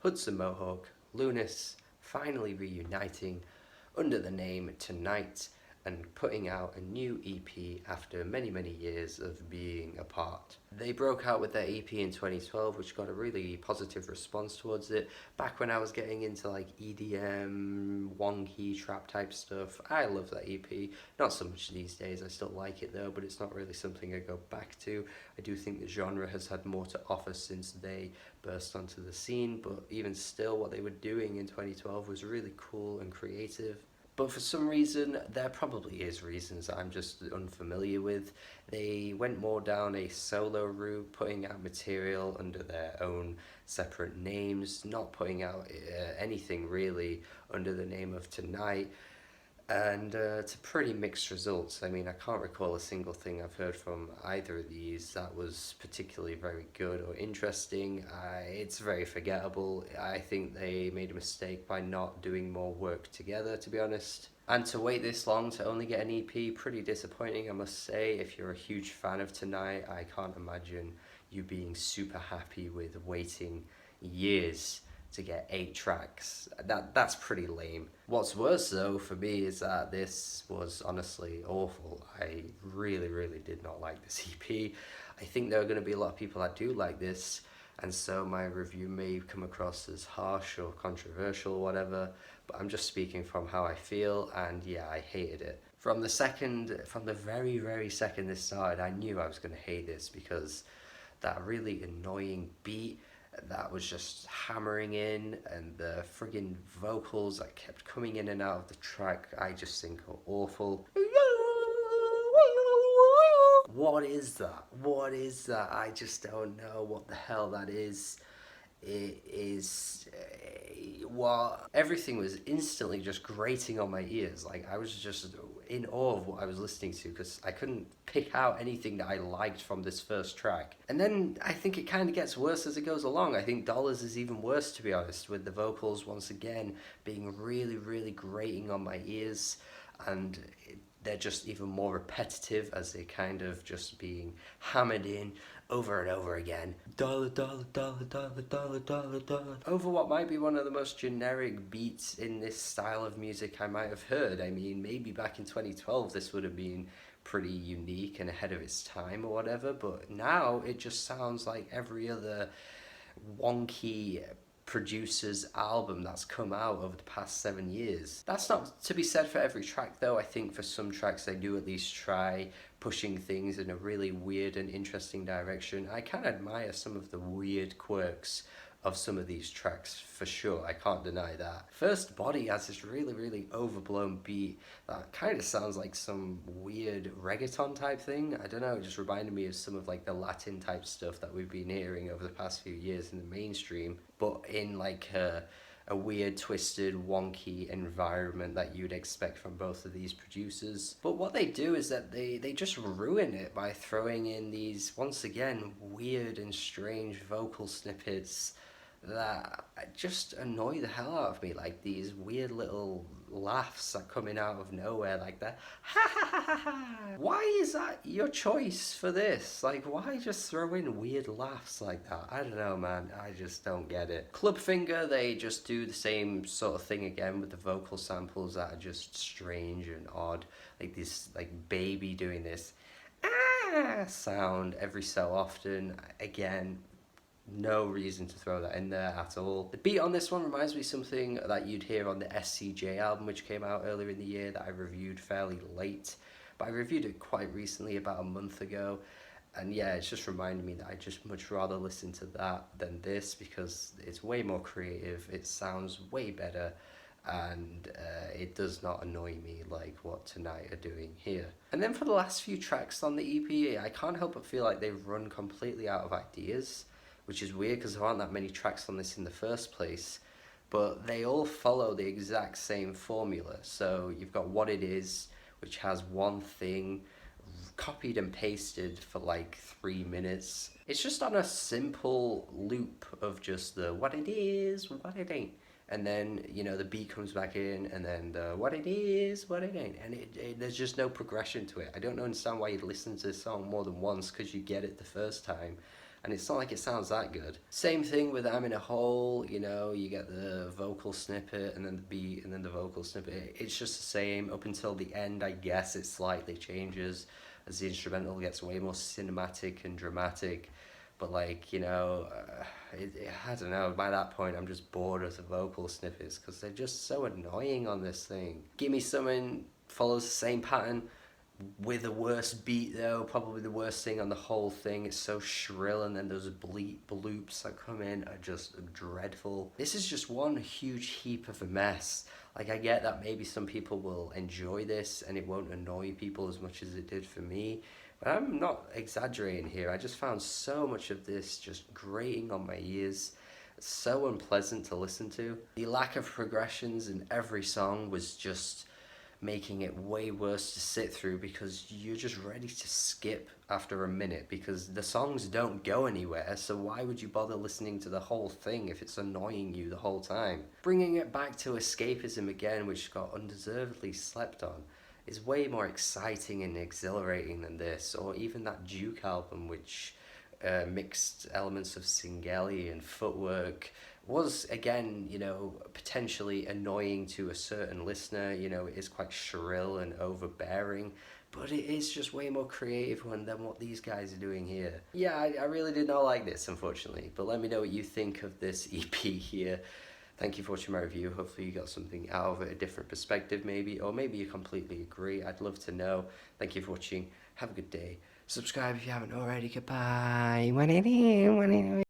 HudMo and Lunice finally reuniting under the name Tnght and putting out a new EP after many years of being apart. They broke out with their EP in 2012, which got a really positive response towards it. Back when I was getting into like EDM, Wonky, trap type stuff, I love that EP. Not so much these days, I still like it though, but it's not really something I go back to. I do think the genre has had more to offer since they burst onto the scene, but even still what they were doing in 2012 was really cool and creative. But for some reason, there probably is reasons I'm just unfamiliar with. They went more down a solo route, putting out material under their own separate names, not putting out anything really under the name of Tnght. And to pretty mixed results. I mean, I can't recall a single thing I've heard from either of these that was particularly very good or interesting. It's very forgettable. I think they made a mistake by not doing more work together, to be honest. And to wait this long to only get an EP, pretty disappointing, I must say. If you're a huge fan of Tnght, I can't imagine you being super happy with waiting years to get 8 tracks. That's pretty lame. What's worse though for me is that this was honestly awful. I really did not like this EP. I think there are going to be a lot of people that do like this, and so my review may come across as harsh or controversial or whatever, but I'm just speaking from how I feel, and yeah, I hated it. From the very second this started, I knew I was going to hate this because that really annoying beat that was just hammering in, and the friggin' vocals that kept coming in and out of the track, I just think are awful. What is that? What is that? I just don't know what the hell that is. It is well, everything was instantly just grating on my ears. Like, I was just in awe of what I was listening to because I couldn't pick out anything that I liked from this first track. And then I think it kind of gets worse as it goes along. I think Dollars is even worse, to be honest, with the vocals once again being really grating on my ears, and they're just even more repetitive as they kind of just being hammered in over and over again. Dollar, dollar, dollar, dollar, dollar, dollar, dollar. Over what might be one of the most generic beats in this style of music I might have heard. I mean, maybe back in 2012 this would have been pretty unique and ahead of its time or whatever, but now it just sounds like every other wonky producer's album that's come out over the past 7 years. That's not to be said for every track though. I think for some tracks they do at least try pushing things in a really weird and interesting direction. I can admire some of the weird quirks of some of these tracks for sure, I can't deny that. First Body has this really overblown beat that kind of sounds like some weird reggaeton type thing. I don't know, it just reminded me of some of like the Latin type stuff that we've been hearing over the past few years in the mainstream, but in like a weird, twisted, wonky environment that you'd expect from both of these producers. But what they do is that they just ruin it by throwing in these, once again, weird and strange vocal snippets that just annoy the hell out of me, like these weird little laughs that coming out of nowhere, like that ha ha ha ha ha. Why is that your choice for this? Like, why just throw in weird laughs like that? I don't know, man, I just don't get it. Clubfinger, they just do the same sort of thing again with the vocal samples that are just strange and odd, like this like baby doing this sound every so often. Again, no reason to throw that in there at all. The beat on this one reminds me of something that you'd hear on the SCJ album, which came out earlier in the year, that I reviewed fairly late, but I reviewed it quite recently, about a month ago, and yeah, it's just reminded me that I just much rather listen to that than this because it's way more creative, it sounds way better, and it does not annoy me like what Tnght are doing here. And then for the last few tracks on the EP, I can't help but feel like they've run completely out of ideas, which is weird because there aren't that many tracks on this in the first place, but they all follow the exact same formula. So you've got What It Is, which has one thing copied and pasted for like 3 minutes. It's just on a simple loop of just the what it is, what it ain't. And then, you know, the beat comes back in, and then the what it is, what it ain't. And there's just no progression to it. I don't understand why you'd listen to this song more than once, because you get it the first time. and it's not like it sounds that good. Same thing with I'm in a Hole, you know, you get the vocal snippet and then the beat and then the vocal snippet. It's just the same up until the end. I guess it slightly changes as the instrumental gets way more cinematic and dramatic. But like, you know, I don't know, by that point I'm just bored of the vocal snippets because they're just so annoying on this thing. Give Me Something follows the same pattern with a worse beat though, probably the worst thing on the whole thing. It's so shrill, and then those bloops that come in are just dreadful. This is just one huge heap of a mess. Like, I get that maybe some people will enjoy this and it won't annoy people as much as it did for me, but I'm not exaggerating here. I just found so much of this just grating on my ears, so unpleasant to listen to. The lack of progressions in every song was just making it way worse to sit through because you're just ready to skip after a minute because the songs don't go anywhere, so why would you bother listening to the whole thing if it's annoying you the whole time? Bringing it back to escapism again, which got undeservedly slept on, is way more exciting and exhilarating than this, or even that Duke album, which mixed elements of Singeli and footwork, was again, you know, potentially annoying to a certain listener. You know, it is quite shrill and overbearing, but it is just way more creative than what these guys are doing here. Yeah, I really did not like this, unfortunately, but let me know what you think of this EP here. Thank you for watching my review. Hopefully you got something out of it, a different perspective maybe, or maybe you completely agree. I'd love to know. Thank you for watching. Have a good day. Subscribe if you haven't already. Goodbye.